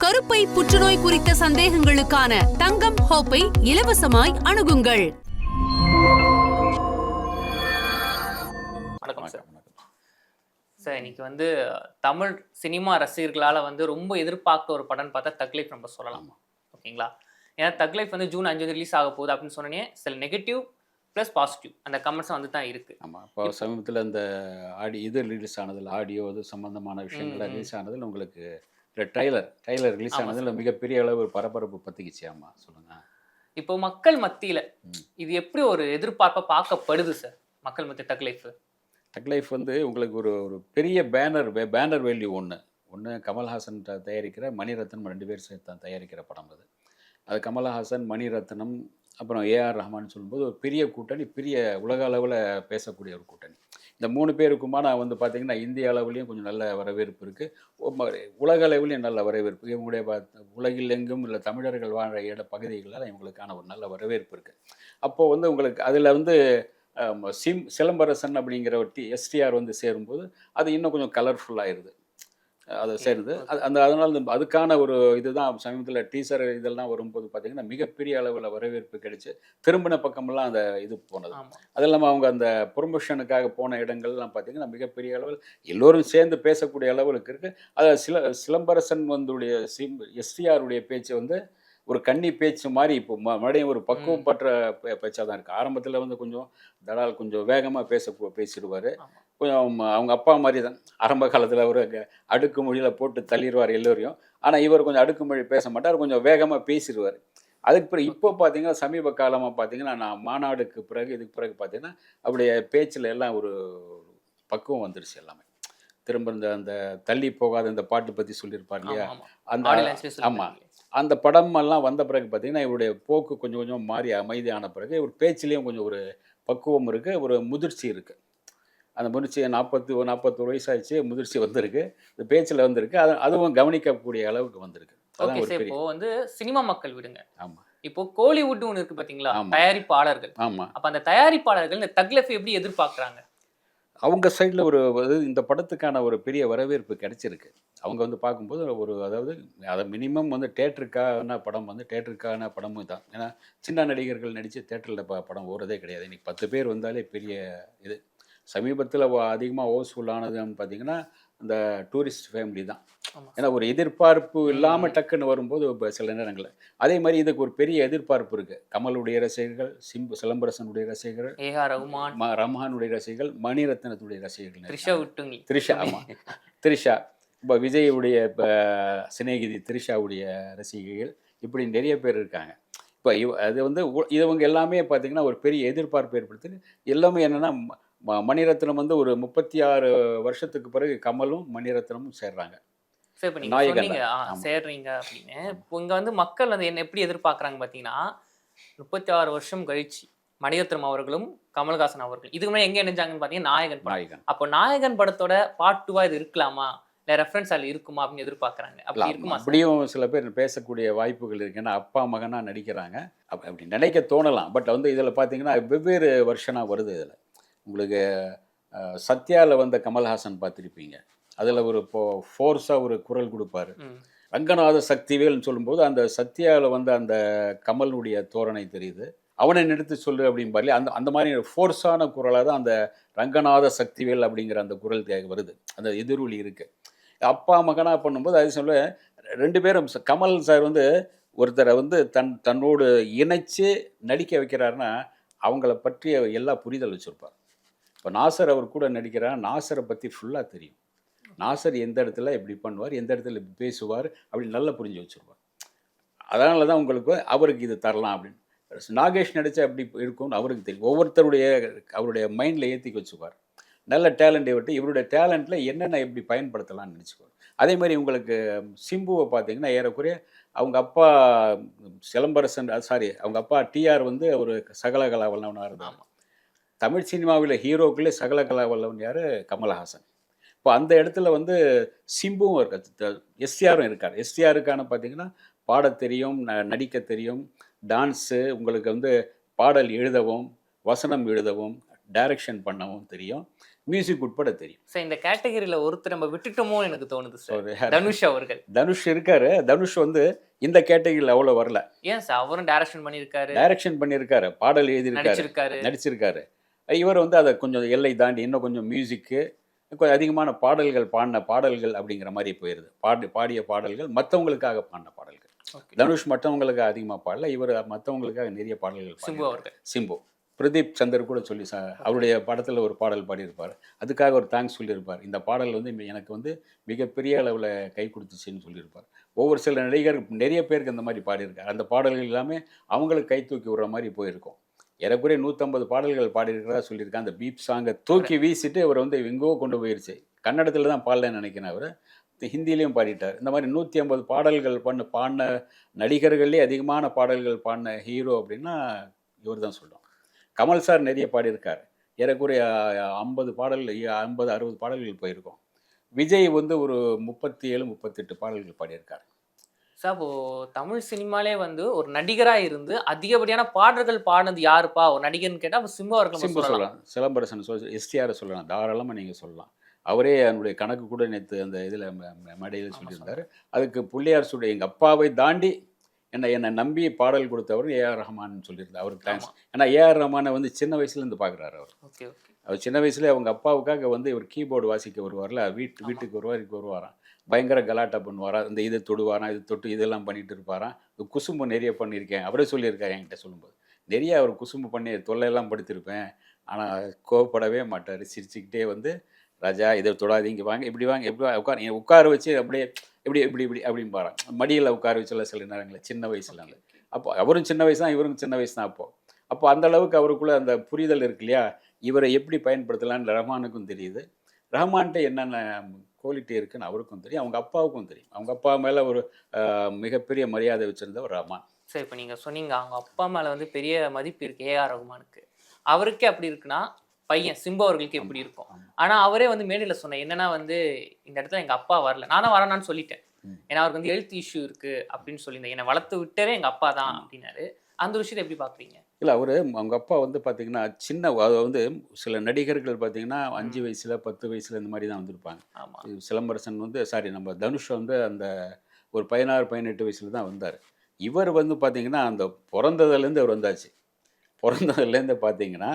கருப்பை புற்றுநோய் குறித்த சந்தேகங்களுக்கான தங்கம் ஹோப்பை இலவசமாய் அணுகுங்கள். வணக்கம் சார். சார், இன்னைக்கு தமிழ் சினிமா ரசிகர்களால் ரொம்ப எதிர்பார்க்க ஒரு படம்னு பார்த்தா தக் லைஃப் நம்ம சொல்லலாம். ஓகேங்களா? ஏன்னா தக் லைஃப் ஜூன் 5 ரிலீஸ் ஆக போகுது அப்படின்னு சொன்னோன்னே சில நெகட்டிவ் ப்ளஸ் பாசிட்டிவ் அந்த கமெண்ட்ஸ் தான் இருக்குது. ஆமாம், இப்போ சமீபத்தில் இந்த இது ரிலீஸ் ஆனதில் ஆடியோ இது சம்மந்தமான விஷயங்கள்லாம் ரிலீஸ் ஆனதில் உங்களுக்கு ட்ரைலர் ரிலீஸ் ஆனதில் மிகப்பெரிய அளவு ஒரு பரபரப்பு பற்றிக்கிச்சு. ஆமாம், சொல்லுங்கள். இப்போ மக்கள் மத்தியில் இது எப்படி ஒரு எதிர்பார்ப்பை பார்க்கப்படுது சார்? மக்கள் மத்திய தக் லைஃப் உங்களுக்கு ஒரு பெரிய பேனர் வேல்யூ ஒன்று கமல்ஹாசன் தயாரிக்கிற மணிரத்னம் 2 பேர் சேர்த்து தயாரிக்கிற படம் அது கமல்ஹாசன், மணிரத்னம், அப்புறம் ஏஆர் ரஹ்மான் சொல்லும்போது ஒரு பெரிய கூட்டணி, பெரிய உலக அளவில் பேசக்கூடிய ஒரு கூட்டணி. இந்த 3 பேருக்குமான பார்த்திங்கன்னா இந்திய அளவுலேயும் கொஞ்சம் நல்ல வரவேற்பு இருக்குது, உலக அளவுலேயும் நல்ல வரவேற்பு. இவங்களுடைய உலகில் எங்கும் இல்லை தமிழர்கள் வாழ்கிற பகுதிகளில் இவங்களுக்கான ஒரு நல்ல வரவேற்பு இருக்குது. அப்போது உங்களுக்கு அதில் சிலம்பரசன் அப்படிங்கிற ஒரு எஸ்டிஆர் சேரும்போது அது இன்னும் கொஞ்சம் கலர்ஃபுல்லாகிடுது. அது சேருது. அதனால் அதுக்கான ஒரு இதுதான் சமீபத்தில் டீசர் இதெல்லாம் வரும்போது பார்த்திங்கன்னா மிகப்பெரிய அளவில் வரவேற்பு கிடைச்சி திரும்பின பக்கமெல்லாம் அந்த இது போனது. அது இல்லாமல் அவங்க அந்த ப்ரொமோஷனுக்காக போன இடங்கள்லாம் பார்த்திங்கன்னா மிகப்பெரிய அளவில் எல்லோரும் சேர்ந்து பேசக்கூடிய அளவுக்கு இருக்குது. அதில் சிலம்பரசன் எஸ்டிஆருடைய பேச்சு ஒரு கன்னி பேச்சு மாதிரி இப்போ மறுபடியும் ஒரு பக்குவம் பற்ற பேச்சாக தான் இருக்குது. ஆரம்பத்தில் கொஞ்சம் வேகமாக பேசிடுவார். கொஞ்சம் அவங்க அப்பா மாதிரி தான் ஆரம்ப காலத்தில் ஒரு அடுக்குமொழியில் போட்டு தள்ளிடுவார் எல்லோரையும். ஆனால் இவர் கொஞ்சம் அடுக்குமொழி பேச மாட்டார், கொஞ்சம் வேகமாக பேசிடுவார். அதுக்கு பிறகு இப்போ பார்த்திங்கன்னா சமீப காலமாக பார்த்திங்கன்னா நான் மாநாடுக்கு பிறகு இதுக்கு பிறகு பார்த்திங்கன்னா அப்படியே பேச்சில் எல்லாம் ஒரு பக்குவம் வந்துடுச்சு. எல்லாமே திரும்ப அந்த தள்ளி போகாத இந்த பாட்டு பற்றி சொல்லியிருப்பார் இல்லையா, ஆமாம், அந்த படமெல்லாம் வந்த பிறகு பார்த்திங்கன்னா இவருடைய போக்கு கொஞ்சம் கொஞ்சம் மாறி அமைதியான பிறகு ஒரு பேச்சிலையும் கொஞ்சம் ஒரு பக்குவம் இருக்குது, ஒரு முதிர்ச்சி இருக்குது. அந்த முதிர்ச்சி 41 வயசாகிடுச்சு, முதிர்ச்சி வந்திருக்கு, இந்த பேச்சில் வந்திருக்கு. அதுவும் கவனிக்கக்கூடிய அளவுக்கு வந்திருக்கு. இப்போ சினிமா மக்கள் விடுங்க. ஆமாம், இப்போ கோலிவுட் ஒன்று இருக்குது பார்த்தீங்களா, தயாரிப்பாளர்கள். ஆமாம், அப்போ அந்த தயாரிப்பாளர்கள் இந்த தக் லைஃப் எப்படி எதிர்பார்க்குறாங்க? அவங்க சைடில் இந்த படத்துக்கான ஒரு பெரிய வரவேற்பு கிடைச்சிருக்கு. அவங்க பார்க்கும்போது அதை மினிமம் தேட்டருக்கான படம் தேட்டருக்கான படமும் தான். ஏன்னா சின்ன நடிகர்கள் நடித்து தேட்டரில் படம் ஓடுறதே கிடையாது. இன்றைக்கி 10 பேர் வந்தாலே பெரிய இது. சமீபத்தில் அதிகமாக ஹவுஸ்ஃபுல்லானதுன்னு பார்த்திங்கன்னா இந்த டூரிஸ்ட் ஃபேமிலி தான். ஏன்னா ஒரு எதிர்பார்ப்பு இல்லாமல் டக்குன்னு வரும்போது சில நேரங்களில் அதே மாதிரி இதுக்கு ஒரு பெரிய எதிர்பார்ப்பு இருக்குது. கமலுடைய ரசிகர்கள், சிலம்பரசனுடைய ரசிகர்கள், ரஹ்மானுடைய ரசிகர்கள், மணிரத்னத்துடைய ரசிகர்கள், த்ரிஷா, இப்போ விஜயுடைய சிநேகிதி த்ரிஷாவுடைய ரசிகர்கள், இப்படி நிறைய பேர் இருக்காங்க. இப்போ அது இவங்க எல்லாமே பார்த்திங்கன்னா ஒரு பெரிய எதிர்பார்ப்பு ஏற்படுத்தி எல்லாமே என்னென்னா மணிரத்னம் ஒரு 36 வருஷத்துக்கு பிறகு கமலும் மணிரத்னமும் சேர்றாங்க. சேர்றீங்க அப்படின்னு இப்போ இங்கே மக்கள் என்ன எப்படி எதிர்பார்க்குறாங்க பார்த்தீங்கன்னா, 36 வருஷம் கழிச்சு மணிரத்னம் அவர்களும் கமல்ஹாசன் அவர்கள் இதுக்கு முன்னாடி எங்கே இணைஞ்சாங்கன்னு பார்த்தீங்கன்னா நாயகன். அப்போ நாயகன் படத்தோட பார்ட் 2 இது இருக்கலாமா, இல்லை ரெஃபரன்ஸ் அதில் இருக்குமா அப்படின்னு எதிர்பார்க்குறாங்க. அப்படி இருக்குமா? அப்படியும் சில பேர் பேசக்கூடிய வாய்ப்புகள் இருக்குது. ஏன்னா அப்பா மகனாக நடிக்கிறாங்க, அப்படி நினைக்க தோணலாம். பட் இதில் பார்த்தீங்கன்னா வெவ்வேறு வருஷனாக வருது. இதில் உங்களுக்கு சத்யாவில் கமல்ஹாசன் பார்த்துருப்பீங்க. அதில் ஃபோர்ஸாக ஒரு குரல் கொடுப்பார். ரங்கநாத சக்திவேல்னு சொல்லும்போது அந்த சத்யாவில் அந்த கமலுடைய தோரணை தெரியுது. அவனை நிறுத்தி சொல்லு அப்படிம்பாரு. அந்த மாதிரி ஃபோர்ஸான குரலாக தான் அந்த ரங்கநாத சக்திவேல் அப்படிங்கிற அந்த குரல் வருது. அந்த எதிரொலி இருக்குது. அப்பா மகனாக பண்ணும்போது அது சொல்ல 2 பேரும் கமல் சார் ஒருத்தரை தன்னோடு இணைச்சு நடிக்க வைக்கிறாருன்னா அவங்கள பற்றிய எல்லா புரிதல் வச்சுருப்பார். இப்போ நாசர் அவர் கூட நடிக்கிறார், நாசரை பற்றி ஃபுல்லாக தெரியும். நாசர் எந்த இடத்துல எப்படி பண்ணுவார், எந்த இடத்துல எப்படி பேசுவார் அப்படின்னு நல்லா புரிஞ்சு வச்சுருவார். அதனால தான் அவருக்கு இது தரலாம் அப்படின்னு. நாகேஷ் நடித்தா எப்படி இருக்கும்னு அவருக்கு தெரியும். அவருடைய மைண்டில் ஏற்றிக்க வச்சுக்குவார். நல்ல டேலண்ட்டை விட்டு இவருடைய டேலண்ட்டில் என்னென்ன எப்படி பயன்படுத்தலாம்னு நினச்சிக்குவார். அதே மாதிரி உங்களுக்கு சிம்புவை பார்த்தீங்கன்னா ஏறக்குறைய அவங்க அப்பா சிலம்பரசன் அவங்க அப்பா டிஆர் ஒரு சகலகலா வல்லவனாக இருந்தாங்க. தமிழ் சினிமாவில் ஹீரோக்களே சகலகலா வல்லவன் யார்? கமல்ஹாசன். இப்போ அந்த இடத்துல சிம்புவும் இருக்கார், எஸ்டிஆரும் இருக்கார். எஸ்டிஆருக்கான பார்த்திங்கன்னா பாட தெரியும், நடிக்க தெரியும், டான்ஸு, உங்களுக்கு பாடல் எழுதவும், வசனம் எழுதவும், டைரக்ஷன் பண்ணவும் தெரியும். மியூசிக் உட்பட தெரியும். சார் இந்த கேட்டகரியில ஒருத்தர் நம்ம விட்டுட்டோமோ எனக்கு தோணுது சார். யாரு? தனுஷ் அவர்கள். தனுஷ் இருக்காரு. தனுஷ் வந்து இந்த கேட்டகரியில் அவ்வளோ வரல. ஏன் சார் அவரும் டைரக்ஷன் பண்ணியிருக்காரு, டைரக்ஷன் பண்ணியிருக்காரு, பாடல் எழுதியிருக்காரு, நடிச்சிருக்காரு. இவர் வந்து அதை கொஞ்சம் எல்லை தாண்டி இன்னும் கொஞ்சம் மியூசிக்கு கொஞ்சம் அதிகமான பாடல்கள் பாடின பாடல்கள் அப்படிங்கிற மாதிரி போயிடுது. பாடிய பாடல்கள் மற்றவங்களுக்காக பாடின பாடல்கள். தனுஷ் மற்றவங்களுக்கு அதிகமாக பாடல, இவர் மற்றவங்களுக்காக நிறைய பாடல்கள். சிம்பு அவர்கள். சிம்பு பிரதீப் சந்தர் கூட சொல்லி அவருடைய படத்தில் ஒரு பாடல் பாடியிருப்பார். அதுக்காக ஒரு தேங்க்ஸ் சொல்லியிருப்பார். இந்த பாடல் வந்து எனக்கு வந்து மிகப்பெரிய அளவில் கை கொடுத்துச்சின்னு சொல்லியிருப்பார். ஒவ்வொரு சில நடிகர் நிறைய பேருக்கு அந்த மாதிரி பாடியிருக்கார். அந்த பாடல்கள் எல்லாமே அவங்களுக்கு கை தூக்கி விடுற மாதிரி போயிருக்கும். ஏறக்குறைய 150 பாடல்கள் பாடியிருக்கிறதா சொல்லியிருக்காங்க. அந்த பீப் சாங்கை தூக்கி வீசிட்டு அவர் வந்து எங்கோ கொண்டு போயிடுச்சு. கன்னடத்தில் தான் பாடலன்னு நினைக்கிறேன். அவர் ஹிந்திலையும் பாடிட்டார். இந்த மாதிரி 150 பாடல்கள் பாடின நடிகர்களே அதிகமான பாடல்கள் பாடின ஹீரோ அப்படின்னா இவர் தான் சொல்லுவோம். கமல் சார் நிறைய பாடியிருக்கார். ஏறக்குறைய 50 பாடல்கள் 50-60 பாடல்கள் போயிருக்கோம். விஜய் வந்து ஒரு 37-38 பாடல்கள் பாடியிருக்கார். சார் இப்போ தமிழ் சினிமாலே வந்து ஒரு நடிகரா இருந்து அதிகப்படியான பாடல்கள் பாடினது யாருப்பா ஒரு நடிகர்னு கேட்டா அப்ப சிம்பு அவர்கள் சொல்லலாம். சிலம்பரசன் எஸ்டிஆர் சொல்லலாம். தாராளமாக நீங்கள் சொல்லலாம். அவரே என்னுடைய கணக்கு கூட நேற்று அந்த இதில் மேடையில் சொல்லியிருந்தார். அதுக்கு புள்ளியார் சுடைய எங்கள் அப்பாவை தாண்டி என்னை நம்பி பாடல் கொடுத்தவர் ஏஆர் ரஹ்மான் சொல்லியிருந்தார். அவருக்கு தேங்க்ஸ். ஏன்னா ஏஆர் ரஹ்மானை வந்து சின்ன வயசுலேருந்து பார்க்குறாரு அவர். அவர் சின்ன வயசுல அவங்க அப்பாவுக்காக வந்து இவர் கீபோர்டு வாசிக்க வருவார்ல, வீட்டுக்கு வருவாராம். பயங்கர கலாட்டா பண்ணுவாராம். இந்த இதை தொடுவாராம், இது தொட்டு இதெல்லாம் பண்ணிட்டு இருப்பாராம். குசும்பு நிறைய பண்ணியிருக்கேன் அவரே சொல்லியிருக்காரு என்கிட்ட சொல்லும்போது. நிறைய அவர் குசும்பு பண்ணி தொல்லையெல்லாம் படுத்திருப்பேன். ஆனால் கோவப்படவே மாட்டார். சிரிச்சுக்கிட்டே வந்து ராஜா இதை தொடாதீங்க, வாங்க இப்படி வாங்க, எப்படி உட்கார வச்சு அப்படியே இப்படி அப்படிம்பாரான். மடியில் உட்கார வச்சுல சில நேரங்களில் சின்ன வயசுல. அப்போ அவரும் சின்ன வயசு தான், இவரும் சின்ன வயசு தான். அப்போ அந்த அளவுக்கு அவருக்குள்ளே அந்த புரிதல் இருக்கு இல்லையா, இவரை எப்படி பயன்படுத்தலான்னு ரஹ்மானுக்கும் தெரியுது. ரஹ்மான்கிட்ட என்னென்ன குவாலிட்டி இருக்குன்னு அவருக்கும் தெரியும், அவங்க அப்பாவுக்கும் தெரியும். அவங்க அப்பா மேலே ஒரு மிகப்பெரிய மரியாதை வச்சுருந்தவர் ரஹ்மான். சரி, இப்போ நீங்கள் சொன்னீங்க அவங்க அப்பா மேலே வந்து பெரிய மதிப்பு இருக்குது ஏஆர் ரஹ்மானுக்கு. அவருக்கே அப்படி இருக்குன்னா பையன் சிம்பு அவர்களுக்கு எப்படி இருக்கும்? ஆனால் அவரே வந்து மேடையில் சொன்னேன் என்னன்னா வந்து இந்த இடத்துல எங்கள் அப்பா வரல, நானும் வரேன்னு சொல்லிட்டேன். ஏன்னா அவருக்கு வந்து ஹெல்த் இஷ்யூ இருக்குது அப்படின்னு சொல்லியிருந்தேன். என்னை வளர்த்து விட்டவே எங்கள் அப்பா தான் அப்படின்னாரு. அந்த விஷயத்தை எப்படி பார்க்குறீங்க? இல்லை, அவங்க அப்பா வந்து பார்த்தீங்கன்னா அது வந்து சில நடிகர்கள் பார்த்தீங்கன்னா 5 வயசில் 10 வயசில் இந்த மாதிரி தான் வந்திருப்பாங்க. சிலம்பரசன் வந்து நம்ம தனுஷ் வந்து அந்த ஒரு 16-18 வயசில் தான் வந்தார். இவர் வந்து பார்த்தீங்கன்னா அந்த பிறந்ததுலேருந்து அவர் வந்தாச்சு. பிறந்ததுலேருந்து பார்த்தீங்கன்னா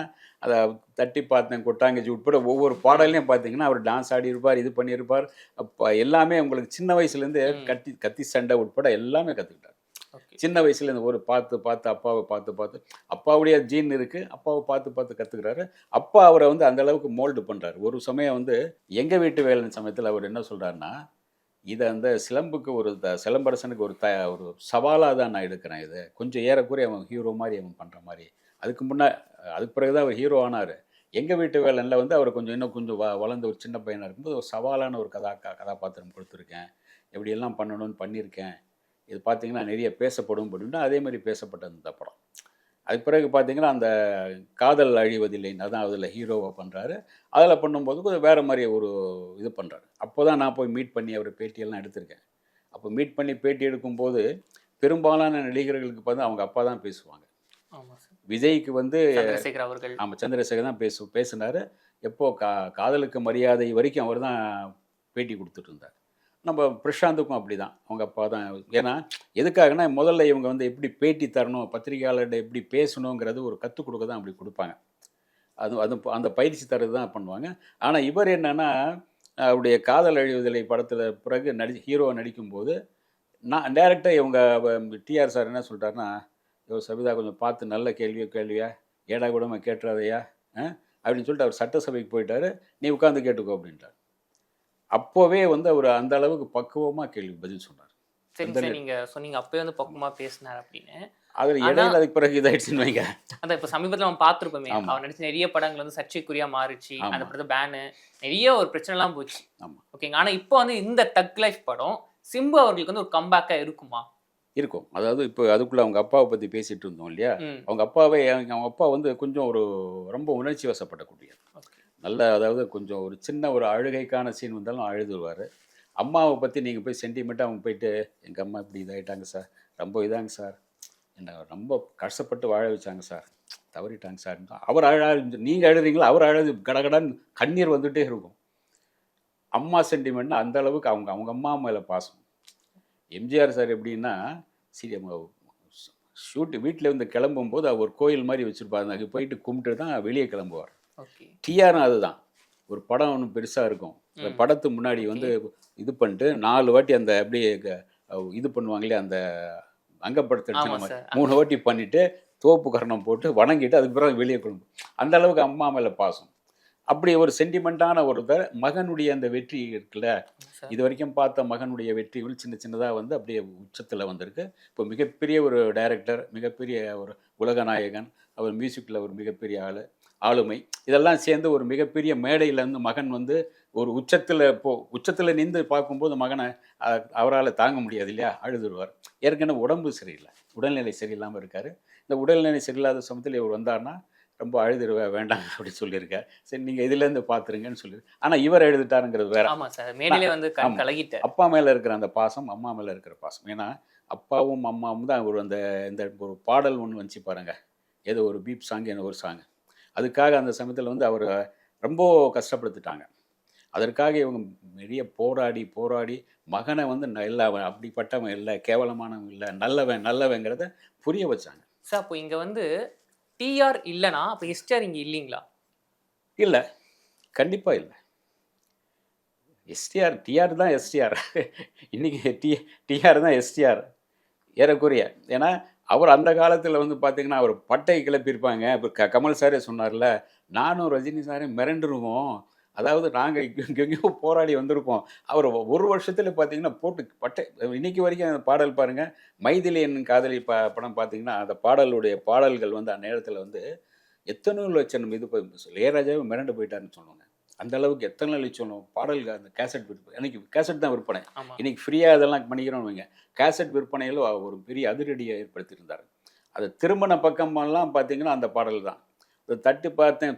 அதை தட்டி பார்த்தேன், கொட்டாங்கச்சி உட்பட ஒவ்வொரு பாடலையும் பார்த்தீங்கன்னா அவர் டான்ஸ் ஆடி இருப்பார், இது பண்ணியிருப்பார். அப்போ எல்லாமே உங்களுக்கு சின்ன வயசுலேருந்து கத்தி சண்டை உட்பட எல்லாமே கற்றுக்கிட்டார். சின்ன வயசுலேருந்து ஒரு பார்த்து அப்பாவை பார்த்து அப்பாவுடைய ஜீன் இருக்குது, அப்பாவை பார்த்து கற்றுக்கிறாரு. அப்பா அவரை வந்து அந்த அளவுக்கு மோல்டு பண்ணுறாரு. ஒரு சமயம் வந்து எங்கள் வீட்டு வேலை சமயத்தில் அவர் என்ன சொல்கிறாருன்னா, இதை அந்த சிலம்புக்கு சிலம்பரசனுக்கு ஒரு சவாலாக தான் நான் எடுக்கிறேன். இது கொஞ்சம் ஏறக்குறைய அவன் ஹீரோ மாதிரி அவன் பண்ணுற மாதிரி. அதுக்கு பிறகு தான் அவர் ஹீரோ ஆனார். எங்கள் வீட்டு வேலையில் வந்து அவர் இன்னும் கொஞ்சம் வளர்ந்த ஒரு சின்ன பையனாக இருக்கும்போது ஒரு சவாலான ஒரு கதாபாத்திரம் கொடுத்துருக்கேன், எப்படியெல்லாம் பண்ணணும்னு பண்ணியிருக்கேன். இது பார்த்தீங்கன்னா நிறைய பேசப்படும் அப்படின்னா அதே மாதிரி பேசப்பட்டது இந்த படம். அதுக்கு பிறகு பார்த்தீங்கன்னா அந்த காதல் அழிவதில்லைன்னு அதான் அதில் ஹீரோவை பண்ணுறாரு. அதில் பண்ணும்போது கொஞ்சம் வேறு மாதிரி ஒரு இது பண்ணுறாரு. அப்போ தான் நான் போய் மீட் பண்ணி அவர் பேட்டியெல்லாம் எடுத்திருக்கேன். அப்போ மீட் பண்ணி பேட்டி எடுக்கும்போது பெரும்பாலான நடிகர்களுக்கு பார்த்து அவங்க அப்பா தான் பேசுவாங்க. விஜய்க்கு வந்து சந்திரசேகர் தான் பேசினார். எப்போ காதலுக்கு மரியாதை வரைக்கும் அவர் தான் பேட்டி கொடுத்துட்டு இருந்தார். நம்ம பிரசாந்துக்கும் அப்படி தான் அவங்க அப்பா தான். ஏன்னா எதுக்காகனா முதல்ல இவங்க வந்து எப்படி பேட்டி தரணும், பத்திரிகையாளர்கிட்ட எப்படி பேசணுங்கிறது ஒரு கற்றுக் கொடுக்க தான் அப்படி கொடுப்பாங்க. அந்த பயிற்சி தரது தான் பண்ணுவாங்க. ஆனால் இவர் என்னென்னா அவருடைய காதல் அழிவதில்லை படத்தில் பிறகு ஹீரோவை நடிக்கும்போது நான் டேரெக்டாக இவங்க டிஆர் சார் என்ன சொல்லிட்டாருன்னா, சபிதா கொஞ்சம் பார்த்து நல்ல கேள்வியா ஏடா கூடமா கேட்டுறாதையா அப்படின்னு சொல்லிட்டு அவர் சட்டசபைக்கு போயிட்டாரு. நீ உட்காந்து கேட்டுக்கோ அப்படின்ட்டார். அப்போவே வந்து அவர் அந்த அளவுக்கு பக்குவமாக கேள்வி பதில் சொன்னார். சரி, நீங்கள் சொன்னீங்க அப்போவே வந்து பக்குவமாக பேசினார் அப்படின்னு. அதில் இடையில அதுக்கு பிறகு இதாகிடுச்சுன்னு வைங்க. அதான் இப்போ சமீபத்தில் நம்ம பார்த்துருப்போமே, அவர் நடிச்ச நிறைய படங்கள் வந்து சர்ச்சைக்குரியாக மாறிச்சு. அந்த படத்தை பேனு நிறைய ஒரு பிரச்சனைலாம் போச்சு. ஓகேங்க. ஆனால் இப்போ வந்து இந்த தக் லைஃப் படம் சிம்பு அவர்களுக்கு வந்து ஒரு கம்பேக்காக இருக்குமா? இருக்கும். அதாவது இப்போ அதுக்குள்ளே அவங்க அப்பாவை பற்றி பேசிகிட்டு இருந்தோம் இல்லையா, அவங்க அப்பா வந்து கொஞ்சம் ரொம்ப உணர்ச்சி வசப்படக்கூடியது. அதாவது கொஞ்சம் ஒரு சின்ன ஒரு அழுகைக்கான சீன் வந்தாலும் அழுதுருவார். அம்மாவை பற்றி நீங்கள் போய் சென்டிமெண்ட்டாக அவங்க போயிட்டு எங்கள் அம்மா இப்படி இதாகிட்டாங்க சார், ரொம்ப இதாங்க சார், என்னை ரொம்ப கஷ்டப்பட்டு வாழ வச்சாங்க சார், தவறிட்டாங்க சார். அவர் நீங்கள் அழுறீங்களா, அவர் அழுது கடகடன்னு கண்ணீர் வந்துகிட்டே இருக்கும். அம்மா சென்டிமெண்ட்னா அந்த அளவுக்கு அவங்க அவங்க அம்மா மேலே பாசம். எம்ஜிஆர் சார் எப்படின்னா, சரி வீட்டில் வந்து கிளம்பும்போது அவர் கோயில் மாதிரி வச்சுருப்பாங்க, அங்கே போயிட்டு கும்பிட்டு தான் வெளியே கிளம்புவார். டிஆரும் அதுதான். ஒரு படம் ஒன்று பெருசாக இருக்கும், அந்த படத்துக்கு முன்னாடி வந்து இது பண்ணிட்டு 4 வாட்டி அந்த அப்படியே இது பண்ணுவாங்களே, அந்த அங்கப்படத்தை 3 வாட்டி பண்ணிவிட்டு தோப்பு கரணம் போட்டு வணங்கிட்டு அதுக்கு பிறகு வெளியே கிளம்பு. அந்த அளவுக்கு அம்மா மேலே பாசம். அப்படி ஒரு சென்டிமெண்ட்டான ஒருத்தர். மகனுடைய அந்த வெற்றி இருக்குல்ல, இது வரைக்கும் பார்த்த மகனுடைய வெற்றிகள் சின்ன சின்னதாக வந்து அப்படியே உச்சத்தில் வந்திருக்கு. இப்போ மிகப்பெரிய ஒரு டைரக்டர், மிகப்பெரிய ஒரு உலக நாயகன், அவர் மியூசிக்கில் ஒரு மிகப்பெரிய ஆளுமை, இதெல்லாம் சேர்ந்து ஒரு மிகப்பெரிய மேடையிலேருந்து மகன் வந்து ஒரு உச்சத்தில் நின்று பார்க்கும்போது மகனை அவரால் தாங்க முடியாது இல்லையா, அழுதுருவார். ஏற்கனவே உடம்பு சரியில்லை, உடல்நிலை சரியில்லாமல் இருக்கார். இந்த உடல்நிலை சரியில்லாத சமயத்தில் இவர் வந்தார்னா ரொம்ப வேண்டாம் அப்படி சொல்லியிருக்கார். சரி நீங்கள் இதுலேருந்து பார்த்துருங்கன்னு சொல்லி, ஆனால் இவர் எழுதிட்டாருங்கிறது வேற. ஆமாம் சார், மேடையிலே வந்து கலகிட்டார். அப்பா மேலே இருக்கிற அந்த பாசம், அம்மா மேலே இருக்கிற பாசம். ஏன்னா அப்பாவும் அம்மாவும் தான் ஒரு இந்த ஒரு பாடல் ஒன்று வந்துச்சு பாருங்க, ஏதோ ஒரு பீப் சாங், என்ன ஒரு சாங், அதுக்காக அந்த சமயத்தில் வந்து அவர் ரொம்ப கஷ்டப்படுத்திட்டாங்க. அதற்காக இவங்க நிறைய போராடி மகனை வந்து இல்லை அப்படிப்பட்டவன் இல்லை, கேவலமானவன் இல்லை, நல்லவங்கிறத புரிய வச்சாங்க. சார் அப்போ இங்கே வந்து டிஆர் இல்லைனா அப்போ எஸ்டிஆர் இங்கே இல்லைங்களா? இல்லை, கண்டிப்பாக இல்லை. டிஆர் தான் எஸ்டிஆர். இன்றைக்கி டிஆர் தான் எஸ்டிஆர் ஏறக்குறைய. ஏன்னா அவர் அந்த காலத்தில் வந்து பார்த்திங்கன்னா அவர் பட்டை கிளப்பியிருப்பாங்க. இப்போ கமல் சாரே சொன்னார்ல, நானும் ரஜினி சாரே மிரண்டுருவோம். அதாவது நாங்கள் எங்கெங்கேயோ போராடி வந்திருப்போம். அவர் ஒரு வருஷத்தில் பார்த்தீங்கன்னா போட்டு பட்டை. இன்றைக்கி வரைக்கும் அந்த பாடல் பாருங்கள், மைதிலி என் காதலி படம் பார்த்தீங்கன்னா அந்த பாடல்கள் வந்து அந்த நேரத்தில் வந்து எத்தனை லட்சம் இது இளையராஜாவே மிரண்டு போயிட்டாருன்னு சொன்னாங்க. அந்த அளவுக்கு எத்தனை லட்சம் பாடல்கள் அந்த கேசட் விற்பனை. அன்றைக்கி கேசட் தான் விற்பனை, இன்றைக்கி ஃப்ரீயாக அதெல்லாம் பண்ணிக்கிறோம் வைங்க. கேசட் விற்பனையில் ஒரு பெரிய அதிரடியை ஏற்படுத்தியிருந்தார். அது திருமண பக்கமெல்லாம் பார்த்தீங்கன்னா அந்த பாடல் தான். தட்டி பார்த்தேன்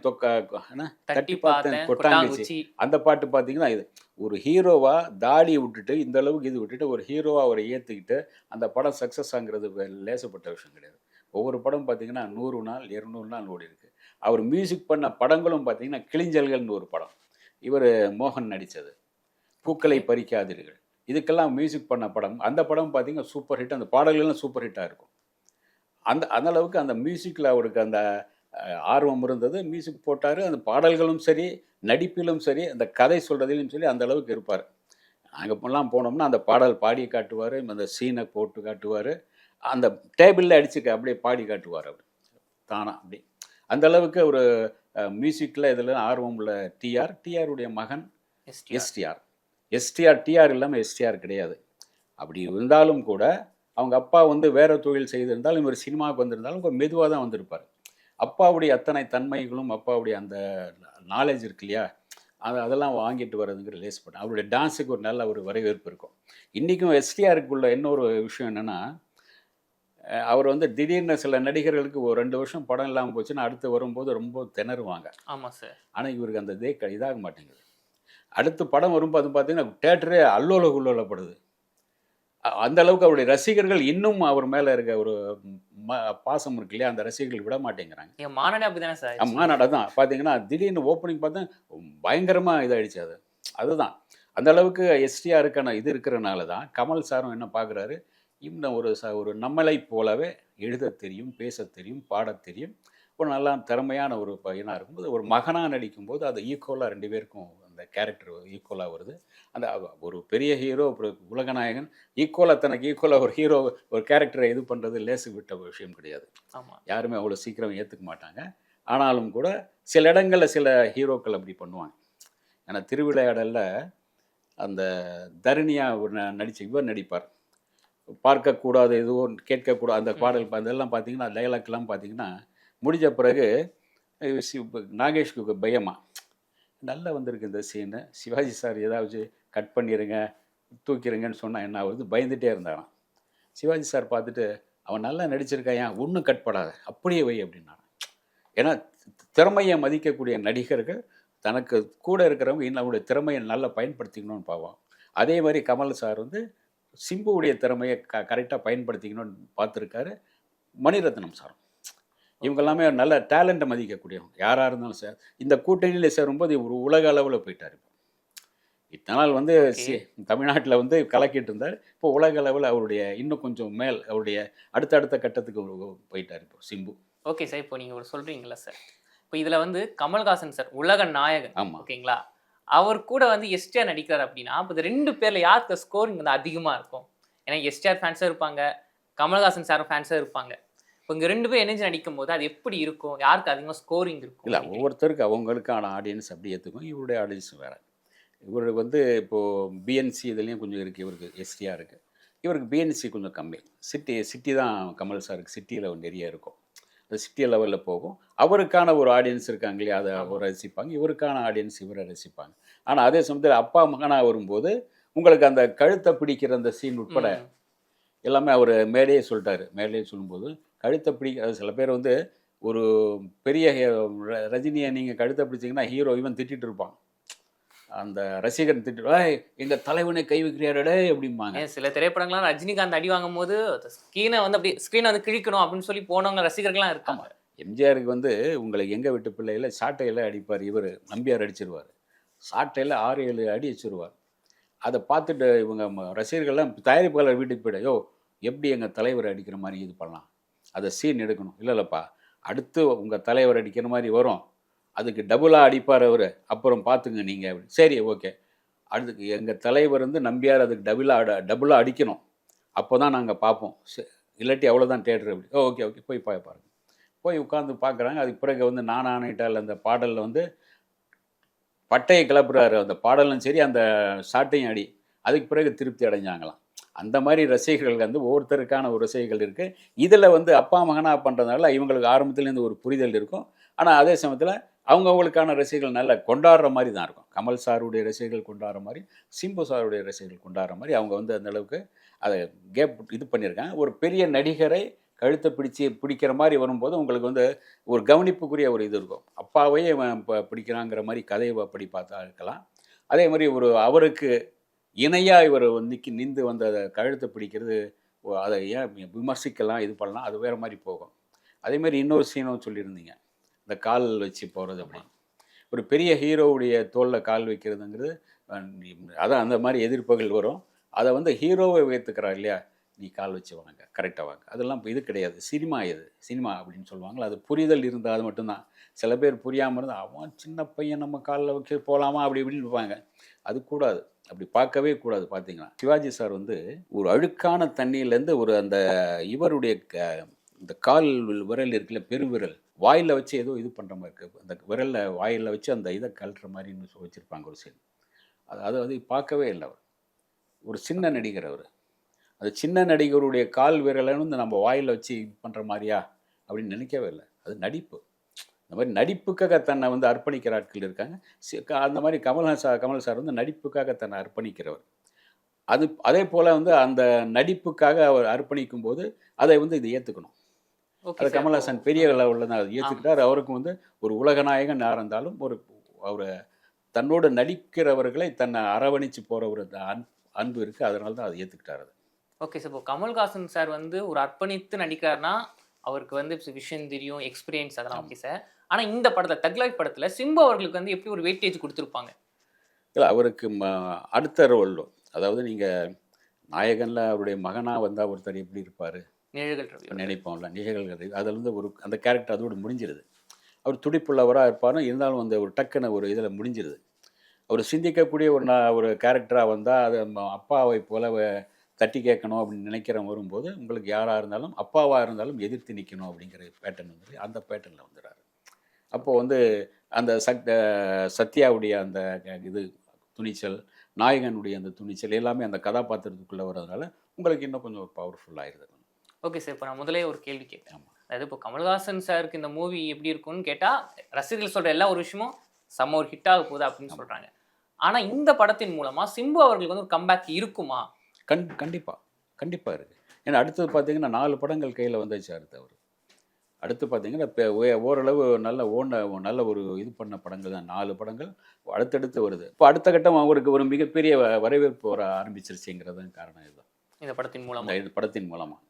தட்டி பார்த்தேன் கொட்டாங்குச்சி, அந்த பாட்டு பார்த்தீங்கன்னா இது ஒரு ஹீரோவாக தாடி விட்டுட்டு இந்த அளவுக்கு இது விட்டுட்டு ஒரு ஹீரோவாக அவரை ஏற்றுக்கிட்டு அந்த படம் சக்ஸஸ் ஆகுறது லேசப்பட்ட விஷயம் கிடையாது. ஒவ்வொரு படம் பார்த்தீங்கன்னா 100 நாள் 200 நாள் ஓடி இருக்கு. அவர் மியூசிக் பண்ண படங்களும் பார்த்தீங்கன்னா கிளிஞ்சல்கள்னு ஒரு படம், இவர் மோகன் நடித்தது, பூக்களை பறிக்காதீர்கள், இதுக்கெல்லாம் மியூசிக் பண்ண படம். அந்த படம் பார்த்தீங்கன்னா சூப்பர் ஹிட், அந்த பாடல்கள்லாம் சூப்பர் ஹிட்டாக இருக்கும். அந்த அளவுக்கு அந்த மியூசிக்கில் அவருக்கு அந்த ஆர்வம் இருந்தது. மியூசிக் போட்டார், அந்த பாடல்களும் சரி, நடிப்பிலும் சரி, அந்த கதை சொல்கிறதிலும் சரி அந்த அளவுக்கு இருப்பார். அங்கே போனோம்னா அந்த பாடல் பாடி காட்டுவார், அந்த சீனை போட்டு காட்டுவார், அந்த டேபிளில் அடிச்சு அப்படியே பாடி காட்டுவார் அவர் தானா அப்படி. அந்த அளவுக்கு ஒரு மியூசிக்கில் இதில் ஆர்வம் உள்ள டிஆருடைய மகன் எஸ்டிஆர். டிஆர் இல்லாமல் எஸ்டிஆர் கிடையாது. அப்படி இருந்தாலும் கூட அவங்க அப்பா வந்து வேறு தொழில் செய்திருந்தாலும் இவர் சினிமாவுக்கு வந்திருந்தாலும் கொஞ்சம் மெதுவாக தான் வந்திருப்பார். அப்பாவுடைய அத்தனை தன்மைகளும் அப்பாவுடைய அந்த நாலேஜ் இருக்கு இல்லையா, அதெல்லாம் வாங்கிட்டு வர்றதுங்கிற லேஸ்பட்டேன். அவருடைய டான்ஸுக்கு ஒரு நல்ல ஒரு வரவேற்பு இருக்கும். இன்றைக்கும் எஸ்டிஆருக்குள்ள இன்னொரு விஷயம் என்னென்னா, அவர் வந்து திடீர்னு சில நடிகர்களுக்கு ஒரு 2 வருஷம் படம் இல்லாமல் போச்சுன்னா அடுத்து வரும்போது ரொம்ப திணறுவாங்க. ஆமாம் சார். ஆனால் இவருக்கு அந்த இதாக மாட்டேங்குது. அடுத்து படம் வரும்போது பார்த்தீங்கன்னா தேட்டரே அல்லோலப்படுது. அந்த அளவுக்கு அவருடைய ரசிகர்கள் இன்னும் அவர் மேலே இருக்க ஒரு பாசம் இருக்கு இல்லையா, அந்த ரசிகர்கள் விட மாட்டேங்கிறாங்க. மாநாடு அப்படிதானே சார்? மாநாடு தான் பார்த்தீங்கன்னா திடீர்னு ஓப்பனிங் பார்த்தா பயங்கரமாக இதாகிடுச்சு. அதுதான் அந்த அளவுக்கு எஸ்டிஆருக்கான இது இருக்கிறனால தான் கமல் சாரும் என்ன பார்க்குறாரு, இன்னும் ஒரு நம்மளை போலவே எழுத தெரியும், பேச தெரியும், பாட தெரியும், ஒரு நல்லா திறமையான ஒரு பையனாக இருக்கும்போது ஒரு மகனாக நடிக்கும்போது அது ஈக்குவலாக 2 பேருக்கும் அந்த கேரக்டர் ஈக்குவலாக வருது. அந்த ஒரு பெரிய ஹீரோ, ஒரு உலகநாயகன் தனக்கு ஈக்குவலாக ஒரு ஹீரோ ஒரு கேரக்டரை இது பண்ணுறது லேசு விட்ட விஷயம் கிடையாது. ஆமாம், யாருமே அவ்வளோ சீக்கிரம் ஏற்றுக்க மாட்டாங்க. ஆனாலும் கூட சில இடங்களில் சில ஹீரோக்கள் அப்படி பண்ணுவாங்க. ஏன்னா திருவிளையாடலில் அந்த தரணியாக ஒரு இவர் நடிப்பார், பார்க்கக்கூடாது எதுவும் கேட்கக்கூடாது அந்த பாடல். அதெல்லாம் பார்த்தீங்கன்னா டைலாக்லாம் பார்த்தீங்கன்னா முடிஞ்ச பிறகு நாகேஷ்க்கு பயமா நல்லா வந்திருக்கு இந்த சீனு, சிவாஜி சார் ஏதாவது கட் பண்ணிடுங்க தூக்கிடுங்கன்னு சொன்னால் என்ன ஆகுது, பயந்துகிட்டே இருந்தாராம். சிவாஜி சார் பார்த்துட்டு அவன் நல்லா நடிச்சிருக்கான், ஏன் ஒன்றும் கட் படாத அப்படியே வை அப்படின்னா. ஏன்னா திறமையை மதிக்கக்கூடிய நடிகர்கள் தனக்கு கூட இருக்கிறவங்க இன்னும் அவருடைய திறமையை நல்லா பயன்படுத்திக்கணும்னு பார்ப்போம். அதே மாதிரி கமல் சார் வந்து சிம்புவுடைய திறமையை கரெக்டாக பயன்படுத்திக்கணும்னு பார்த்துருக்காரு. மணிரத்னம் சார் இவங்க எல்லாமே நல்ல டேலண்ட்டை மதிக்கக்கூடியவங்க யாராக இருந்தாலும் சார். இந்த கூட்டணியில் சேரும்போது ஒரு உலக அளவில் போயிட்டார். இத்தனை நாள் வந்து தமிழ்நாட்டில் வந்து கலக்கிட்டு இருந்தார். இப்போ உலக அளவில் அவருடைய இன்னும் கொஞ்சம் மேல் அவருடைய அடுத்த கட்டத்துக்கு போயிட்டார் இப்போ சிம்பு. ஓகே சார், இப்போ நீங்கள் ஒரு சொல்கிறீங்களா சார், இப்போ இதில் வந்து கமல்ஹாசன் சார் உலக நாயகன். ஆமாம், ஓகேங்களா. அவர் கூட வந்து எஸ்டிஆர் நடிக்கிறார் அப்படின்னா இப்போ இந்த 2 பேரில் யாருக்கு ஸ்கோரிங் வந்து அதிகமாக இருக்கும்? ஏன்னா எஸ்டிஆர் ஃபேன்ஸாக இருப்பாங்க, கமல்ஹாசன் சார் ஃபேன்ஸாக இருப்பாங்க. இப்போ இங்கே 2 பேர் இணைஞ்சு நடிக்கும் போது அது எப்படி இருக்கும்? யாருக்கு அதிகமாக ஸ்கோரிங் இருக்கும்? இல்லை, ஒவ்வொருத்தருக்கு அவங்களுக்கான ஆடியன்ஸ் அப்படி ஏற்றுக்கும். இவருடைய ஆடியன்ஸ் வேறு. இவர் வந்து இப்போது பிஎன்சி இதுலேயும் கொஞ்சம் இருக்குது. இவருக்கு எஸ்டிஆர் இருக்குது. இவருக்கு பிஎன்சி கொஞ்சம் கம்மி. சிட்டி தான் கமல் சாருக்கு சிட்டியில் நிறைய இருக்கும். அது சிட்டி லெவலில் போகும். அவருக்கான ஒரு ஆடியன்ஸ் இருக்காங்க இல்லையா, அதை அவர் ரசிப்பாங்க. இவருக்கான ஆடியன்ஸ் இவரை ரசிப்பாங்க. ஆனால் அதே சமயத்தில் அப்பா மகனாக வரும்போது உங்களுக்கு அந்த கழுத்தை பிடிக்கிற அந்த சீன் உட்பட எல்லாமே அவர் மேலேயே சொல்லிட்டாரு. மேலேயே சொல்லும்போது கழுத்தை அது சில பேர் வந்து ஒரு பெரிய ரஜினியை நீங்கள் கழுத்தை பிடிச்சிங்கன்னா ஹீரோ இவன் திட்டிகிட்டு இருப்பான். அந்த ரசிகன் திட்டு எங்க தலைவனை கை வைக்கிறாரே அப்படிம்பாங்க. சில திரைப்படங்கள்லாம் ரஜினிகாந்த் அடி வாங்கும் போது ஸ்கிரீனை வந்து அப்படி ஸ்கிரீனை வந்து கிழிக்கணும் அப்படின்னு சொல்லி போனவங்க ரசிகர்கள்லாம் இருக்காங்க. எம்ஜிஆருக்கு வந்து உங்களுக்கு எங்க வீட்டு பிள்ளையில சாட்டையில அடிப்பார். இவர் நம்பியார் அடிச்சிருவார். சாட்டையில் 6-7 அடி வச்சிருவார். அதை பார்த்துட்டு இவங்க ரசிகர்கள்லாம் தயாரிப்பாளர் வீட்டுக்கு போய்டு, எப்படி எங்கள் தலைவர் அடிக்கிற மாதிரி இது பண்ணலாம், அதை சீன் எடுக்கணும். இல்லைல்லப்பா, அடுத்து உங்கள் தலைவர் அடிக்கிற மாதிரி வரும், அதுக்கு டபுளாக அடிப்பார் அவர், அப்புறம் பார்த்துங்க நீங்கள். சரி, ஓகே, அதுக்கு எங்கள் தலைவர் வந்து நம்பியார் அதுக்கு டபுளாக அடிக்கணும், அப்போ தான் நாங்கள் பார்ப்போம், இல்லாட்டி அவ்வளோதான் தேட்டர். அப்படி ஓகே போய் பாருங்கள். போய் உட்காந்து பார்க்குறாங்க. அதுக்கு பிறகு வந்து நான் ஆணையிட்டால் அந்த பாடலில் வந்து பட்டையை கிளப்புறாரு. அந்த பாடலும் சரி, அந்த சாட்டையும் அடி. அதுக்கு பிறகு திருப்தி அடைஞ்சாங்களாம். அந்த மாதிரி ரசிகர்கள் வந்து ஒவ்வொருத்தருக்கான ஒரு ரசிகர்கள் இருக்குது. இதில் வந்து அப்பா மகனாக பண்ணுறதுனால இவங்களுக்கு ஆரம்பத்துலேருந்து ஒரு புரிதல் இருக்கும். ஆனால் அதே சமயத்தில் அவங்கவுங்களுக்கான ரசிகர்கள் நல்லா கொண்டாடுற மாதிரி தான் இருக்கும். கமல் சாருடைய ரசிகர்கள் கொண்டாடுற மாதிரி, சிம்பு சாருடைய ரசிகர்கள் கொண்டாடுற மாதிரி அவங்க வந்து அந்தளவுக்கு அதை கேப் இது பண்ணியிருக்காங்க. ஒரு பெரிய நடிகரை கழுத்தை பிடிக்கிற மாதிரி வரும்போது உங்களுக்கு வந்து ஒரு கவனிப்புக்குரிய ஒரு இது இருக்கும். அப்பாவே பிடிக்கிறாங்கிற மாதிரி கதையை அப்படி பார்த்தா இருக்கலாம். அதே மாதிரி ஒரு அவருக்கு இணையாக இவர் நின்று வந்து அதை கழுத்தை பிடிக்கிறது, அதை ஏன் விமர்சிக்கலாம், இது பண்ணலாம், அது வேறு மாதிரி போகும். அதேமாதிரி இன்னொரு சீனும் சொல்லியிருந்தீங்க, இந்த கால் வச்சு போகிறது. அப்படி ஒரு பெரிய ஹீரோவுடைய தோளில் கால் வைக்கிறதுங்கிறது அதான் அந்த மாதிரி எதிர்ப்புகள் வரும். அதை வந்து ஹீரோவை உயர்த்துக்கிறார் இல்லையா, நீ கால் வச்சு வாங்க, கரெக்டாக வாங்க, அதெல்லாம் இது கிடையாது. சினிமா சினிமா அப்படின்னு சொல்லுவாங்களா, அது புரிதல் இருந்தால் அது மட்டும்தான். சில பேர் புரியாமல் இருந்தால் அவன் சின்ன பையன் நம்ம காலில் வச்சு போகலாமா அப்படி இப்படின்னு இருப்பாங்க. அது கூடாது, அப்படி பார்க்கவே கூடாது. பார்த்தீங்கன்னா சிவாஜி சார் வந்து ஒரு அழுக்கான தண்ணியிலேருந்து ஒரு அந்த இவருடைய இந்த கால் விரல் இருக்குல்ல, பெருவிரல், வாயில் வச்சு ஏதோ இது பண்ணுற மாதிரி இருக்குது. அந்த விரலில் வாயில் வச்சு அந்த இதை கழட்டுற மாதிரின்னு வச்சுருப்பாங்க ஒரு சீன். அது பார்க்கவே இல்லை. அவர் ஒரு சின்ன நடிகர். அவர் அது சின்ன நடிகருடைய கால் விரலைன்னு வந்து நம்ம வாயில் வச்சு இது பண்ணுற மாதிரியா அப்படின்னு நினைக்கவே இல்லை. அது நடிப்பு. இந்த மாதிரி நடிப்புக்காக தன்னை வந்து அர்ப்பணிக்கிற ஆட்கள் இருக்காங்க. அந்த மாதிரி கமல் சார் வந்து நடிப்புக்காக தன்னை அர்ப்பணிக்கிறவர். அதே போல் வந்து அந்த நடிப்புக்காக அவர் அர்ப்பணிக்கும் போது அதை வந்து இது ஏற்றுக்கணும். அது கமல்ஹாசன் பெரிய லெவலில் தான் அதை ஏற்றுக்கிட்டார். அவருக்கும் வந்து ஒரு உலகநாயகன் யார் இருந்தாலும் அவர் தன்னோடு நடிக்கிறவர்களை தன்னை அரவணைச்சு போகிற ஒரு அன்பு இருக்குது. அதனால தான் அதை ஏற்றுக்கிட்டார். ஓகே சார், இப்போ கமல்ஹாசன் சார் வந்து ஒரு அர்ப்பணித்து நடிக்கிறாருன்னா அவருக்கு வந்து விஷயம் தெரியும், எக்ஸ்பீரியன்ஸ், அதெல்லாம் ஓகே சார். ஆனால் இந்த படத்தில் தக்லைஃப் படத்தில் சிம்பு அவர்களுக்கு வந்து எப்படி ஒரு வெயிட்டேஜ் கொடுத்துருப்பாங்க? இல்லை, அவருக்கு அடுத்த ரோல், அதாவது நீங்கள் நாயகனில் அவருடைய மகனாக வந்தால் ஒருத்தர் எப்படி இருப்பார் நினைப்போம்ல, நிழல்கள் அதில் வந்து அந்த கேரக்டர் அதோடு முடிஞ்சிருது. அவர் துடிப்புள்ளவராக இருப்பார், இருந்தாலும் அந்த ஒரு டக்குன்னு ஒரு இதில் முடிஞ்சிருது. அவர் சிந்திக்கக்கூடிய ஒரு கேரக்டராக வந்தால் அது அப்பாவை போல தட்டி கேட்கணும் அப்படின்னு நினைக்கிற வரும்போது உங்களுக்கு யாராக இருந்தாலும் அப்பாவாக இருந்தாலும் எதிர்த்து நிற்கணும் அப்படிங்கிற பேட்டர்ன் வந்து அந்த பேட்டர்னில் வந்துடுறாரு. அப்போது வந்து அந்த சத்யாவுடைய அந்த இது துணிச்சல், நாயகனுடைய அந்த துணிச்சல் எல்லாமே அந்த கதாபாத்திரத்துக்குள்ளே வர்றதுனால உங்களுக்கு இன்னும் கொஞ்சம் பவர்ஃபுல்லாகிடுது. ஓகே சார், இப்போ நான் முதலே ஒரு கேள்வி கேட்டேன். அதாவது இப்போ கமல்ஹாசன் சாருக்கு இந்த மூவி எப்படி இருக்கும்னு கேட்டால் ரசிகர்கள் சொல்கிற எல்லா ஒரு விஷயமும் செம்ம ஒரு ஹிட் ஆக போகுது அப்படின்னு சொல்கிறாங்க. ஆனால் இந்த படத்தின் மூலமாக சிம்பு அவர்களுக்கு வந்து ஒரு கம்பேக் இருக்குமா? கண்டிப்பாக இருக்குது. ஏன்னா அடுத்தது பார்த்தீங்கன்னா 4 படங்கள் கையில் வந்துச்சு. அடுத்து பார்த்தீங்கன்னா ஓரளவு நல்ல ஒரு இது பண்ண படங்கள் தான் 4 படங்கள் அடுத்தடுத்து வருது. இப்போ அடுத்த கட்டம் அவருக்கு ஒரு மிகப்பெரிய வரவேற்பு வர ஆரம்பிச்சிருச்சுங்கிறது காரணம் இதுதான். இந்த படத்தின் மூலமாக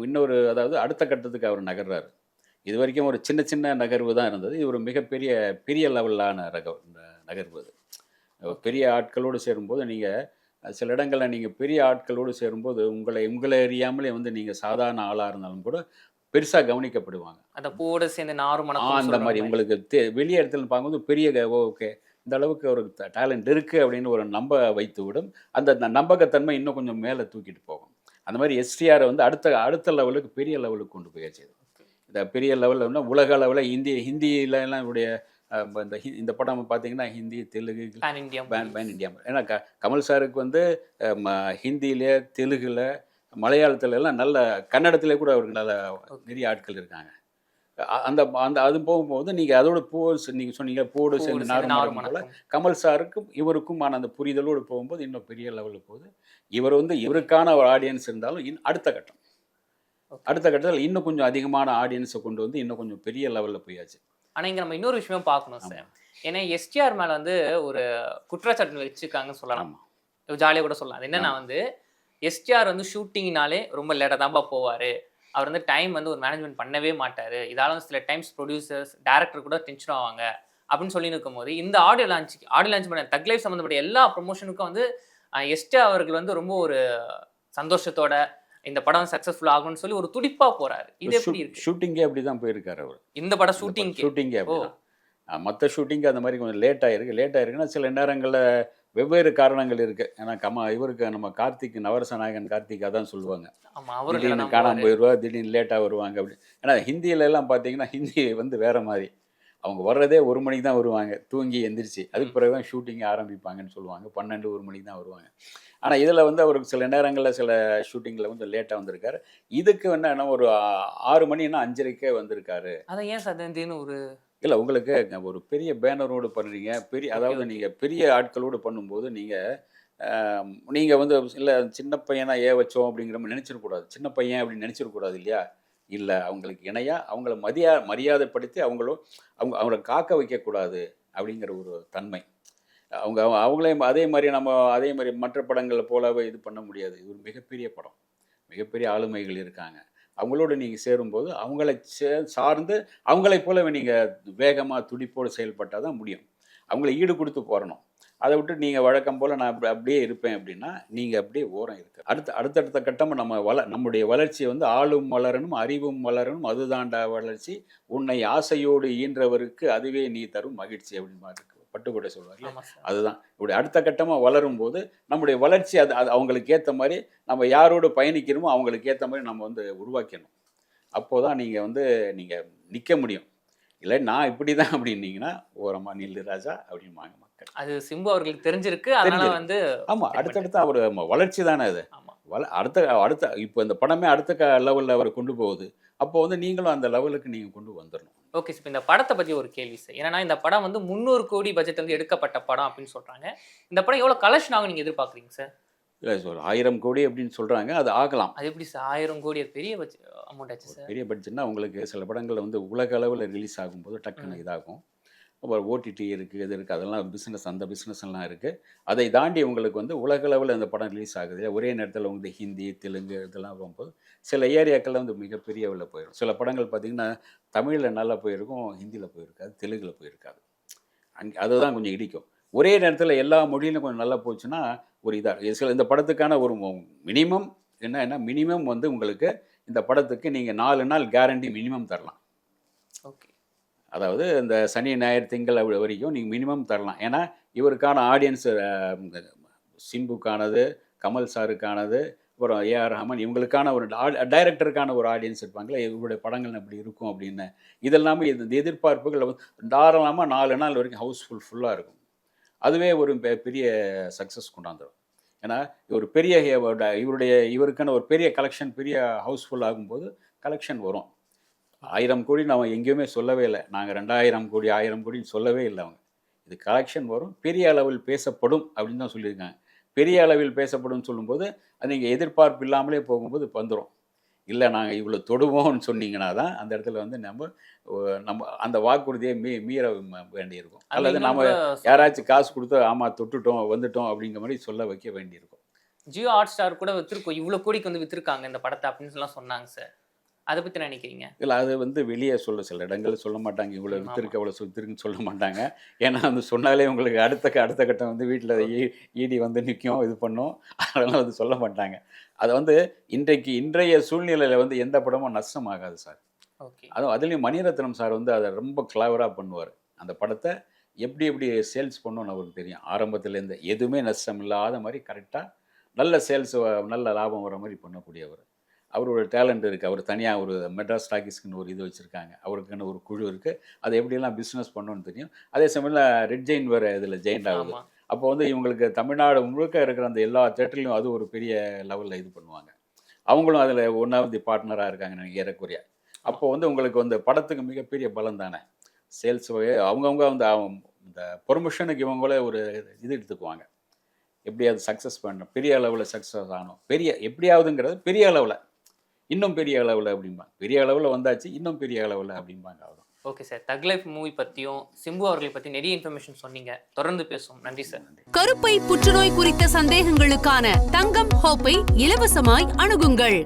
இன்னொரு, அதாவது அடுத்த கட்டத்துக்கு அவர் நகர்றாரு. இது வரைக்கும் ஒரு சின்ன சின்ன நகர்வு தான் இருந்தது. இது ஒரு மிகப்பெரிய பெரிய லெவலான நகர்வு அது. பெரிய ஆட்களோடு சேரும்போது நீங்கள் சில இடங்களில் நீங்கள் பெரிய ஆட்களோடு சேரும்போது உங்களை அறியாமலே வந்து நீங்கள் சாதாரண ஆளாக இருந்தாலும் கூட பெருசாக கவனிக்கப்படுவாங்க. அந்த பூவோட சேர்ந்து நாரும் அந்த மணக்கும் மாதிரி உங்களுக்கு வெளியே இடத்துல பார்க்கும்போது பெரிய ஓகே இந்த அளவுக்கு ஒரு டேலண்ட் இருக்குது அப்படின்னு ஒரு வைத்து விடும். அந்த நம்பகத்தன்மை இன்னும் கொஞ்சம் மேலே தூக்கிட்டு போகும். அந்த மாதிரி எஸ்டிஆரை வந்து அடுத்த லெவலுக்கு பெரிய லெவலுக்கு கொண்டு போயாச்சு. இந்த பெரிய லெவலில் உலக அளவில் ஹிந்தியிலலாம் இவருடைய இந்த படம் பார்த்தீங்கன்னா ஹிந்தி, தெலுங்கு, பேன் இந்தியா. ஏன்னா கமல் சாருக்கு வந்து ஹிந்தியிலே, தெலுங்குல, மலையாளத்துல எல்லாம் நல்ல, கன்னடத்திலே கூட அவருக்கு நல்ல நிறைய ஆட்கள் இருக்காங்க. அந்த அது போகும்போது நீங்கள் அதோட நீங்கள் சொன்னீங்க பூவோடு சேர்ந்து நாரும் போல கமல் சாருக்கும் இவருக்குமான அந்த புரிதலோடு போகும்போது இன்னும் பெரிய லெவலுக்கு போகுது. இவர் வந்து இவருக்கான ஒரு ஆடியன்ஸ் இருந்தாலும் அடுத்த கட்டத்தில் இன்னும் கொஞ்சம் அதிகமான ஆடியன்ஸை கொண்டு வந்து இன்னும் கொஞ்சம் பெரிய லெவலில் போயாச்சு. ஆனால் இங்கே நம்ம இன்னொரு விஷயமா பார்க்கணும் சார். ஏன்னா எஸ்டிஆர் மேலே வந்து ஒரு குற்றச்சாட்டு வச்சுருக்காங்கன்னு சொல்லலாம், ஜாலியாக கூட சொல்லலாம். அது என்னன்னா வந்து எஸ்டிஆர் வந்து ஷூட்டிங்னாலே ரொம்ப லேட்டாக தான்ப்பா போவார், அவர் வந்து டைம் வந்து ஒரு மேனேஜ்மெண்ட் பண்ணவே மாட்டார், இதால வந்து சில டைம்ஸ் ப்ரொடியூசர்ஸ் டேரக்டர் கூட டென்ஷன் ஆவாங்க அப்படின்னு சொல்லி இருக்கும் போது இந்த ஆடியோ லான்ச் பண்ண தக் லைஃப் சம்மந்தப்பட்ட எல்லா ப்ரொமோஷனுக்கும் வந்து எஸ்டிஆர் அவர்கள் வந்து ரொம்ப ஒரு சந்தோஷத்தோட இந்த படம் சக்ஸஸ்ஃபுல் ஆகும்னு சொல்லி ஒரு துடிப்பா போறாரு. இது எப்படி இருக்கு? ஷூட்டிங்கே அப்படி தான் போயிருக்காரு அவர். இந்த படம் ஷூட்டிங்கே மற்ற ஷூட்டிங் அந்த மாதிரி கொஞ்சம் லேட் ஆயிருக்குன்னா சில நேரங்களில் வெவ்வேறு காரணங்கள் இருக்கு. ஏன்னா இவருக்கு நம்ம நவரச நாயகன் கார்த்திக் அதான் சொல்லுவாங்க, திடீர்னு காணாமல் போயிடுவா, திடீர்னு லேட்டாக வருவாங்க அப்படி. ஏன்னா ஹிந்தியில எல்லாம் பார்த்தீங்கன்னா ஹிந்தி வந்து வேற மாதிரி, அவங்க வர்றதே 1 மணிக்கு தான் வருவாங்க, தூங்கி எந்திரிச்சு. அதுக்கு பிறகு தான் ஷூட்டிங் ஆரம்பிப்பாங்கன்னு சொல்லுவாங்க. 12-1 மணிக்கு தான் வருவாங்க. ஆனால் இதில் வந்து அவருக்கு சில நேரங்களில் சில ஷூட்டிங்கில் கொஞ்சம் லேட்டாக வந்திருக்காரு. இதுக்கு என்ன ஒரு 6 மணின்னா 5:30 வந்திருக்காரு. அதை ஏன் சார் ஒரு இல்லை, உங்களுக்கு ஒரு பெரிய பேனரோடு பண்ணுறீங்க, அதாவது நீங்கள் பெரிய ஆட்களோடு பண்ணும்போது நீங்கள் வந்து இல்லை சின்ன பையனா வச்சோம் அப்படிங்கிற மாதிரி நினச்சிடக்கூடாது. சின்ன பையன் அப்படின்னு நினச்சிடக்கூடாது இல்லையா? இல்லை, அவங்களுக்கு இணையாக அவங்கள மரியாதைப்படுத்தி அவங்கள காக்க வைக்கக்கூடாது அப்படிங்கிற ஒரு தன்மை. அவங்களையும் அதே மாதிரி மற்ற படங்களை போலவே இது பண்ண முடியாது. இது ஒரு மிகப்பெரிய படம், மிகப்பெரிய ஆளுமைகள் இருக்காங்க. அவங்களோட நீங்கள் சேரும்போது அவங்கள சார்ந்து அவங்களைப் போலவே நீங்கள் வேகமாக துடிப்போடு செயல்பட்டால் தான் முடியும். அவங்கள ஈடு கொடுத்து போடணும். அதை விட்டு நீங்கள் வழக்கம் போல் நான் அப்படியே இருப்பேன் அப்படின்னா நீங்கள் அப்படியே ஓரம் இருக்கு. அடுத்தடுத்த கட்டம் நம்முடைய வளர்ச்சியை வந்து ஆளும் வளரணும், அறிவும் வளரணும், அதுதாண்டா வளர்ச்சி, உன்னை ஆசையோடு ஈன்றவருக்கு அதுவே நீ தரும் மகிழ்ச்சி அப்படின்னு இருக்கு, பட்டுக்கோட்டை சொல்லுவாங்க. அதுதான் இப்படி அடுத்த கட்டமாக வளரும் போது நம்முடைய வளர்ச்சி அது அவங்களுக்கு ஏற்ற மாதிரி நம்ம யாரோடு பயணிக்கிறோமோ அவங்களுக்கு ஏற்ற மாதிரி நம்ம வந்து உருவாக்கணும். அப்போதான் நீங்கள் நிற்க முடியும். இல்லை நான் இப்படி தான் அப்படின்னீங்கன்னா ஓரமா நில்லு ராஜா அப்படின்பாங்க மக்கள். அது சிம்பு அவர்களுக்கு தெரிஞ்சிருக்கு. அதனால வந்து ஆமாம், அடுத்தடுத்து அவர் வளர்ச்சி தானே அது. அடுத்த இப்போ இந்த படமே அடுத்த லெவலில் அவரை கொண்டு போகுது. அப்போ வந்து நீங்களும் அந்த லெவலுக்கு நீங்கள் கொண்டு வந்துடணும். ஓகே சார், இந்த படத்தை பற்றி ஒரு கேள்வி சார். ஏன்னா இந்த படம் வந்து 300 கோடி பட்ஜெட் வந்து எடுக்கப்பட்ட படம் அப்படின்னு சொல்கிறாங்க. இந்த படம் எவ்வளோ கலெக்ஷன் ஆகும் நீங்கள் எதிர்பார்க்குறீங்க சார்? இல்லை சார், 1000 கோடி அப்படின்னு சொல்கிறாங்க. அது ஆகலாம். அது எப்படி சார் 1000 கோடி? பெரிய அமௌண்ட் ஆச்சு சார். பெரிய பட்ஜெட்னா உங்களுக்கு சில படங்கள் வந்து உலக அளவில் ரிலீஸ் ஆகும்போது டக்குன்னு இதாகும். அப்புறம் ஓடிடி இருக்குது, இது இருக்குது, அதெல்லாம் அந்த பிஸ்னஸ்லாம் இருக்குது. அதை தாண்டி உங்களுக்கு வந்து உலக அளவில் அந்த படம் ரிலீஸ் ஆகுது. ஒரே நேரத்தில் வந்து ஹிந்தி, தெலுங்கு இதெல்லாம் வரும்போது சில ஏரியாக்களில் வந்து மிகப்பெரிய அளவில் போயிடும். சில படங்கள் பார்த்திங்கன்னா தமிழில் நல்லா போயிருக்கும், ஹிந்தியில் போயிருக்காது, தெலுங்கில் போயிருக்காது. அதுதான் கொஞ்சம் இடிக்கும். ஒரே நேரத்தில் எல்லா மொழியிலும் கொஞ்சம் நல்லா போச்சுன்னா ஒரு இதாக இந்த படத்துக்கான ஒரு மினிமம் வந்து உங்களுக்கு இந்த படத்துக்கு நீங்கள் 4 நாள் கேரண்டி மினிமம் தரலாம். ஓகே, அதாவது இந்த சனி ஞாயிறு திங்கள் வரைக்கும் நீங்கள் மினிமம் தரலாம். ஏன்னா இவருக்கான ஆடியன்ஸ் சிம்புக்கானது, கமல் சாருக்கானது, அப்புறம் ஏஆர் ரஹ்மான் இவங்களுக்கான ஒரு டைரக்டருக்கான ஒரு ஆடியன்ஸ் இருப்பாங்களே, இவருடைய படங்கள் அப்படி இருக்கும் அப்படின்னு. இதெல்லாமே இந்த எதிர்பார்ப்புகள் தாராளமாக 4 நாள் வரைக்கும் ஃபுல்லாக இருக்கும். அதுவே ஒரு பெரிய சக்ஸஸ் கொண்டாந்துடும். ஏன்னா ஒரு பெரிய இவருக்கான ஒரு பெரிய கலெக்ஷன், பெரிய ஹவுஸ்ஃபுல் ஆகும்போது கலெக்ஷன் வரும். 1000 கோடி நம்ம எங்கேயுமே சொல்லவே இல்லை. நாங்கள் 2000 கோடி 1000 கோடின்னு சொல்லவே இல்லை. அவங்க இது கலெக்ஷன் வரும், பெரிய அளவில் பேசப்படும் அப்படின்னு தான் சொல்லியிருக்காங்க. பெரிய அளவில் பேசப்படும் சொல்லும்போது அது நீங்கள் எதிர்பார்ப்பு இல்லாமலே போகும்போது வந்துடும். இல்லை நாங்கள் இவ்வளோ தொடுவோம்னு சொன்னீங்கன்னா தான் அந்த இடத்துல வந்து நம்ம அந்த வாக்குறுதியை மீற வேண்டியிருக்கும். அல்லது நம்ம யாராச்சும் காசு கொடுத்து ஆமாம் தொட்டுட்டோம் வந்துட்டோம் அப்படிங்கிற மாதிரி சொல்ல வைக்க வேண்டியிருக்கும். ஜியோ ஹாட் ஸ்டார் கூட விற்றுருக்கோம், இவ்வளோ கோடிக்கு வந்து விற்றுருக்காங்க இந்த படத்தை அப்படின்னு சொன்னாங்க சார். அதை பத்தி என்ன நினைக்கிறீங்க? இல்லை அது வந்து வெளியே சில இடங்கள் சொல்ல மாட்டாங்க, இவ்வளோ வித்திருக்கு அவ்வளோ வித்திருக்குன்னு சொல்ல மாட்டாங்க. ஏன்னா வந்து சொன்னாலே உங்களுக்கு அடுத்த கட்டம் வந்து வீட்டில் ஈடி வந்து நிற்கும், இது பண்ணும். அதெல்லாம் வந்து சொல்ல மாட்டாங்க. அதை வந்து இன்றைய சூழ்நிலையில் வந்து எந்த படமும் நஷ்டம் ஆகாது சார். ஓகே. அதுலேயும் மணிரத்னம் சார் வந்து அதை ரொம்ப கிளவராக பண்ணுவார். அந்த படத்தை எப்படி சேல்ஸ் பண்ணணும்னு அவருக்கு தெரியும். ஆரம்பத்துலேருந்து எதுவுமே நஷ்டம் இல்லாத மாதிரி கரெக்டாக நல்ல சேல்ஸ், நல்ல லாபம் வர மாதிரி பண்ணக்கூடியவர். அவரோட டேலண்ட் இருக்குது. அவர் தனியாக ஒரு மெட்ராஸ் டாக்கீஸ்க்குன்னு ஒரு இது வச்சுருக்காங்க, அவருக்குன்னு ஒரு குழு இருக்குது. அதை எப்படியெல்லாம் பிஸ்னஸ் பண்ணணும்னு தெரியும். அதே சமயத்தில் ரெட் ஜெயின் வேறு இதில் ஜெயிண்ட் ஆகுது. அப்போ வந்து இவங்களுக்கு தமிழ்நாடு முழுக்க இருக்கிற அந்த எல்லா தேட்டர்லையும் அது ஒரு பெரிய லெவலில் இது பண்ணுவாங்க. அவங்களும் அதில் ஒன்றாவது பார்ட்னராக இருக்காங்க எனக்கு ஏறக்குறைய. அப்போ வந்து உங்களுக்கு வந்து படத்துக்கு மிகப்பெரிய பலம் தானே சேல்ஸ். அவங்கவுங்க வந்து இந்த ப்ரொமோஷனுக்கு இவங்களே ஒரு இது எடுத்துக்குவாங்க, எப்படி அது சக்ஸஸ் பண்ணணும், பெரிய அளவில் சக்ஸஸ் ஆகணும், எப்படியாவதுங்கிறது பெரிய அளவில், இன்னும் பெரிய அளவில் அப்படிம்பாங்க. பெரிய அளவில் வந்தாச்சு, இன்னும் பெரிய அளவில் அப்படிம்பாங்க. அவரும். ஓகே சார், தக் லைஃப் மூவி பற்றியும் சிம்பு அவர்களை பற்றி நிறைய இன்ஃபர்மேஷன் சொன்னீங்க. தொடர்ந்து பேசுவோம். நன்றி சார். கருப்பை புற்றுநோய் குறித்த சந்தேகங்களுக்கான தங்கம் ஹோப்பை இலவசமாய் அணுகுங்கள்.